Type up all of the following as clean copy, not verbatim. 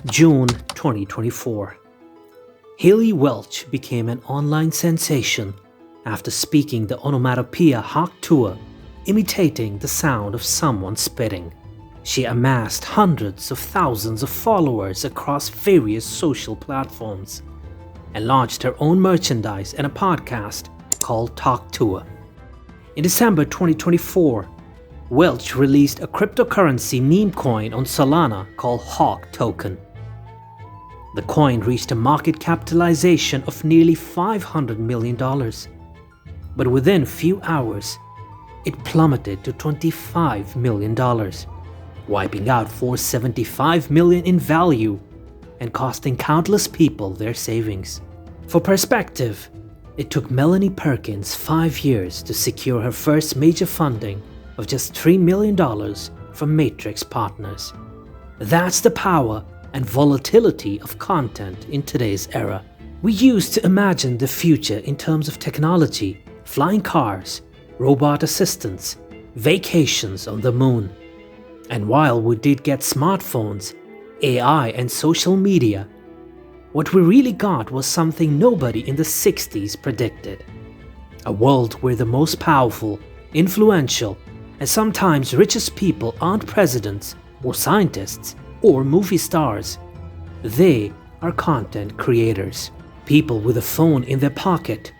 June 2024. Haley Welch became an online sensation after speaking the onomatopoeia Hawk Tuah, imitating the sound of someone spitting. She amassed hundreds of thousands of followers across various social platforms and launched her own merchandise and a podcast called Talk Tuah. In December 2024, Welch released a cryptocurrency meme coin on Solana called Hawk Token. The coin reached a market capitalization of nearly $500 million, but within few hours, it plummeted to $25 million, wiping out $475 million in value and costing countless people their savings. For perspective, it took Melanie Perkins 5 years to secure her first major funding of just $3 million from Matrix Partners. That's the power and volatility of content in today's era. We used to imagine the future in terms of technology, flying cars, robot assistants, vacations on the moon. And while we did get smartphones, AI and social media, what we really got was something nobody in the 60s predicted. A world where the most powerful, influential, and sometimes richest people aren't presidents or scientists or movie stars. They are content creators. People with a phone in their pocket,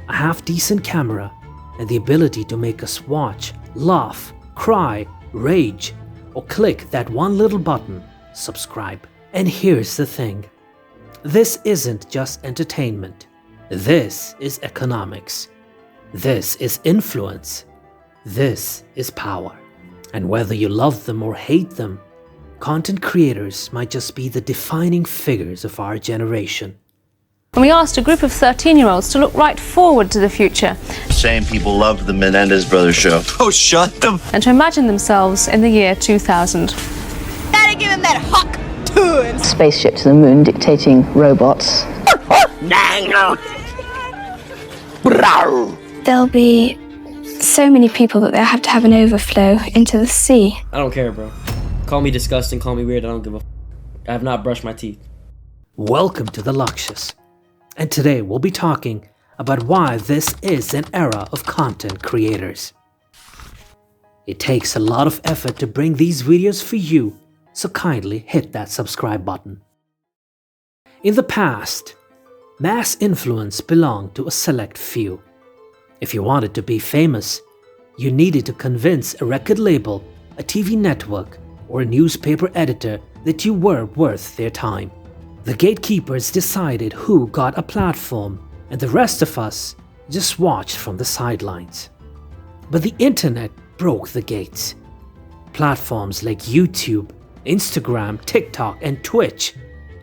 a half-decent camera, and the ability to make us watch, laugh, cry, rage, or click that one little button, subscribe. And here's the thing. This isn't just entertainment. This is economics. This is influence. This is power. And whether you love them or hate them, content creators might just be the defining figures of our generation. And we asked a group of 13-year-olds to look right forward to the future. Same people loved the Menendez Brothers show. Oh, shut them. And to imagine themselves in the year 2000. Gotta give him that Hawk Tuah. Spaceship to the moon dictating robots. There'll be so many people that they'll have to have an overflow into the sea. I don't care, bro. Call me disgusting, call me weird, I don't give a f. I have not brushed my teeth. Welcome to the Lakshas. And today we'll be talking about why this is an era of content creators. It takes a lot of effort to bring these videos for you, so kindly hit that subscribe button. In the past, mass influence belonged to a select few. If you wanted to be famous, you needed to convince a record label, a TV network, or a newspaper editor that you were worth their time. The gatekeepers decided who got a platform, and the rest of us just watched from the sidelines. But the internet broke the gates. Platforms like YouTube, Instagram, TikTok, and Twitch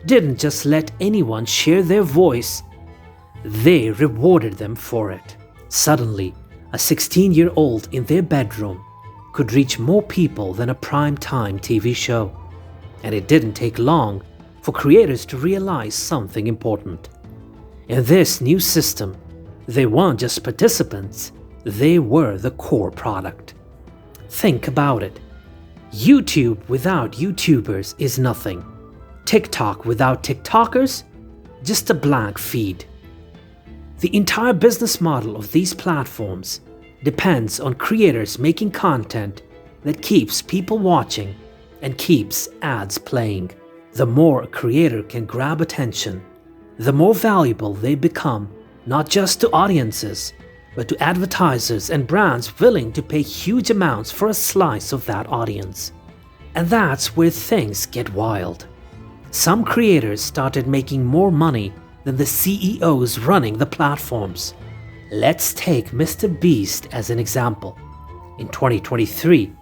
didn't just let anyone share their voice, they rewarded them for it. Suddenly, a 16-year-old in their bedroom could reach more people than a prime-time TV show. And it didn't take long for creators to realize something important. In this new system, they weren't just participants, they were the core product. Think about it. YouTube without YouTubers is nothing. TikTok without TikTokers, just a blank feed. The entire business model of these platforms depends on creators making content that keeps people watching and keeps ads playing. The more a creator can grab attention, the more valuable they become, not just to audiences, but to advertisers and brands willing to pay huge amounts for a slice of that audience. And that's where things get wild. Some creators started making more money than the CEOs running the platforms. Let's take Mr. Beast as an example. In 2023,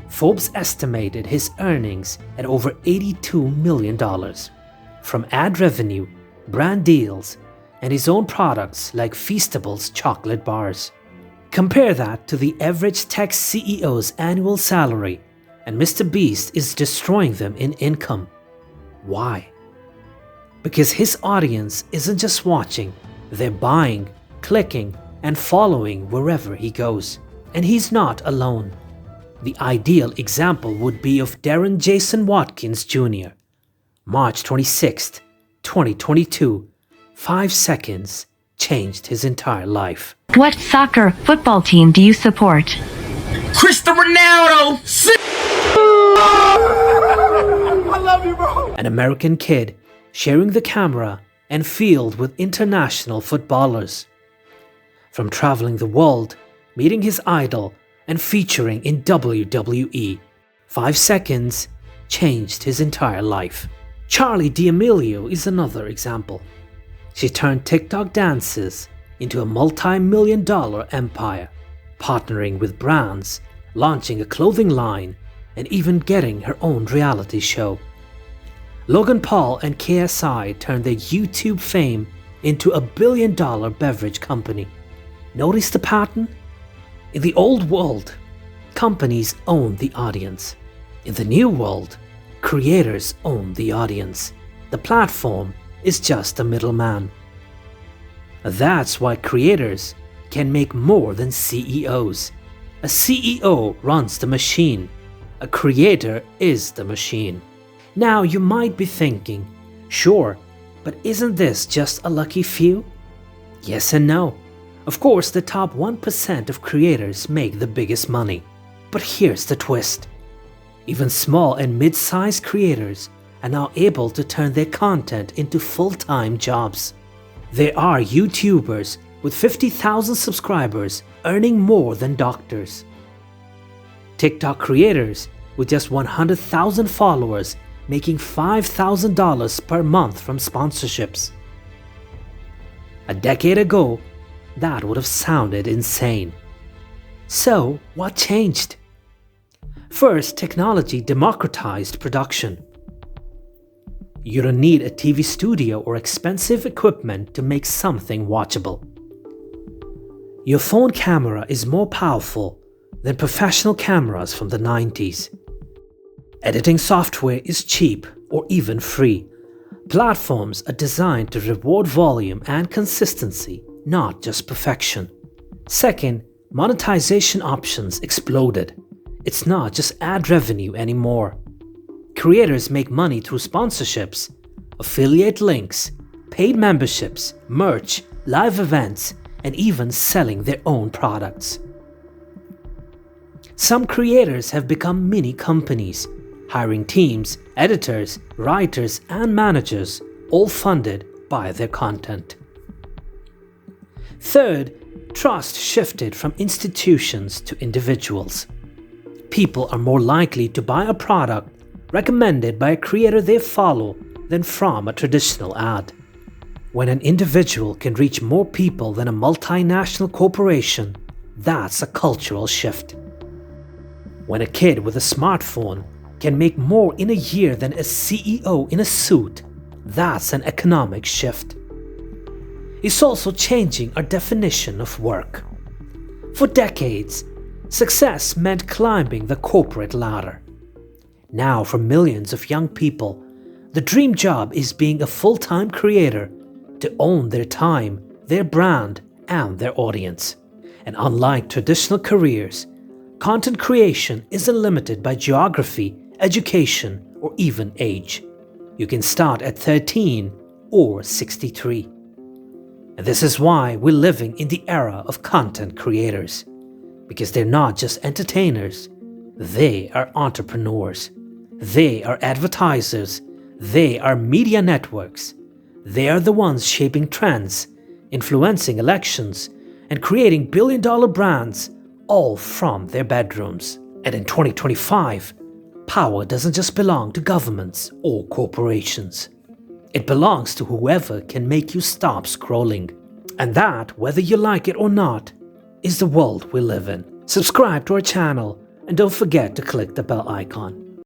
Forbes estimated his earnings at over $82 million from ad revenue, brand deals, and his own products like Feastables chocolate bars. Compare that to the average tech CEO's annual salary, and Mr. Beast is destroying them in income. Why? Because his audience isn't just watching, they're buying, clicking, and following wherever he goes. And he's not alone. The ideal example would be of Darren Jason Watkins Jr., March 26th, 2022, 5 seconds changed his entire life. What soccer football team do you support? Cristiano Ronaldo! I love you, bro! An American kid sharing the camera and field with international footballers. From traveling the world, meeting his idol, and featuring in WWE, 5 seconds changed his entire life. Charli D'Amelio is another example. She turned TikTok dances into a multi-million-dollar empire, partnering with brands, launching a clothing line, and even getting her own reality show. Logan Paul and KSI turned their YouTube fame into a billion-dollar beverage company. Notice the pattern? In the old world, companies own the audience. In the new world, creators own the audience. The platform is just a middleman. That's why creators can make more than CEOs. A CEO runs the machine. A creator is the machine. Now you might be thinking, sure, but isn't this just a lucky few? Yes and no. Of course, the top 1% of creators make the biggest money. But here's the twist. Even small and mid-sized creators are now able to turn their content into full-time jobs. There are YouTubers with 50,000 subscribers earning more than doctors. TikTok creators with just 100,000 followers making $5,000 per month from sponsorships. A decade ago, that would have sounded insane. So, what changed? First, technology democratized production. You don't need a TV studio or expensive equipment to make something watchable. Your phone camera is more powerful than professional cameras from the 90s. Editing software is cheap or even free. Platforms are designed to reward volume and consistency, not just perfection. Second, monetization options exploded. It's not just ad revenue anymore. Creators make money through sponsorships, affiliate links, paid memberships, merch, live events, and even selling their own products. Some creators have become mini companies, hiring teams, editors, writers, and managers, all funded by their content. Third, trust shifted from institutions to individuals. People are more likely to buy a product recommended by a creator they follow than from a traditional ad. When an individual can reach more people than a multinational corporation, that's a cultural shift. When a kid with a smartphone can make more in a year than a CEO in a suit, that's an economic shift. It's also changing our definition of work. For decades, success meant climbing the corporate ladder. Now, for millions of young people, the dream job is being a full-time creator to own their time, their brand, and their audience. And unlike traditional careers, content creation isn't limited by geography, education, or even age. You can start at 13 or 63. And this is why we're living in the era of content creators. Because they're not just entertainers, they are entrepreneurs. They are advertisers. They are media networks. They are the ones shaping trends, influencing elections, and creating billion-dollar brands, all from their bedrooms. And in 2025, power doesn't just belong to governments or corporations. It belongs to whoever can make you stop scrolling. And that, whether you like it or not, is the world we live in. Subscribe to our channel and don't forget to click the bell icon.